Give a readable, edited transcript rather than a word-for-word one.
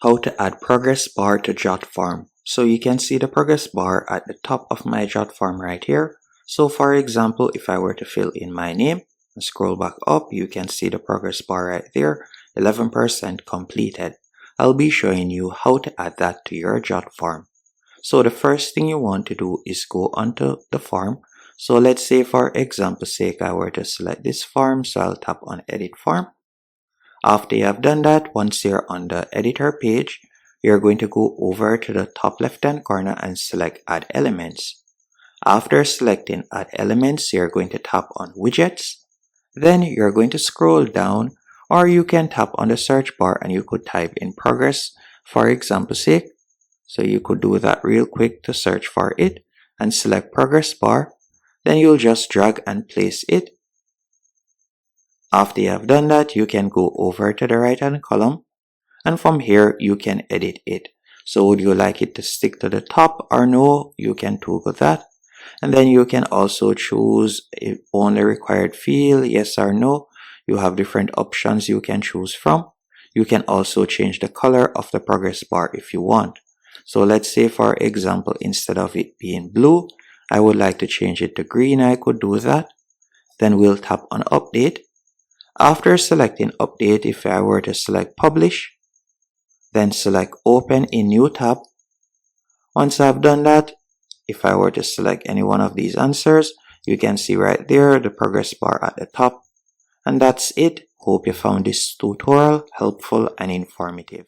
How to add progress bar to Jotform. So you can see the progress bar at the top of my Jotform right here. So for example, if I were to fill in my name and scroll back up, you can see the progress bar right there, 11% completed. I'll be showing you how to add that to your Jotform. So the first thing you want to do is go onto the form. So let's say for example's sake, I were to select this form. So I'll tap on edit form. After you have done that, once you're on the editor page, you're going to go over to the top left hand corner and select add elements. After selecting add elements, you're going to tap on widgets. Then you're going to scroll down, or you can tap on the search bar and you could type in progress for example's sake. So you could do that real quick to search for it and select progress bar. Then you'll just drag and place it. After you have done that, you can go over to the right hand column, and from here you can edit it. So would you like it to stick to the top or no? You can toggle that, and then you can also choose if only required field, yes or no. You have different options you can choose from. You can also change the color of the progress bar if you want. So let's say for example, instead of it being blue, I would like to change it to green. I could do that. Then we'll tap on update. After selecting update, if I were to select publish, then select open in new tab. Once I've done that, if I were to select any one of these answers, you can see right there the progress bar at the top. And that's it. Hope you found this tutorial helpful and informative.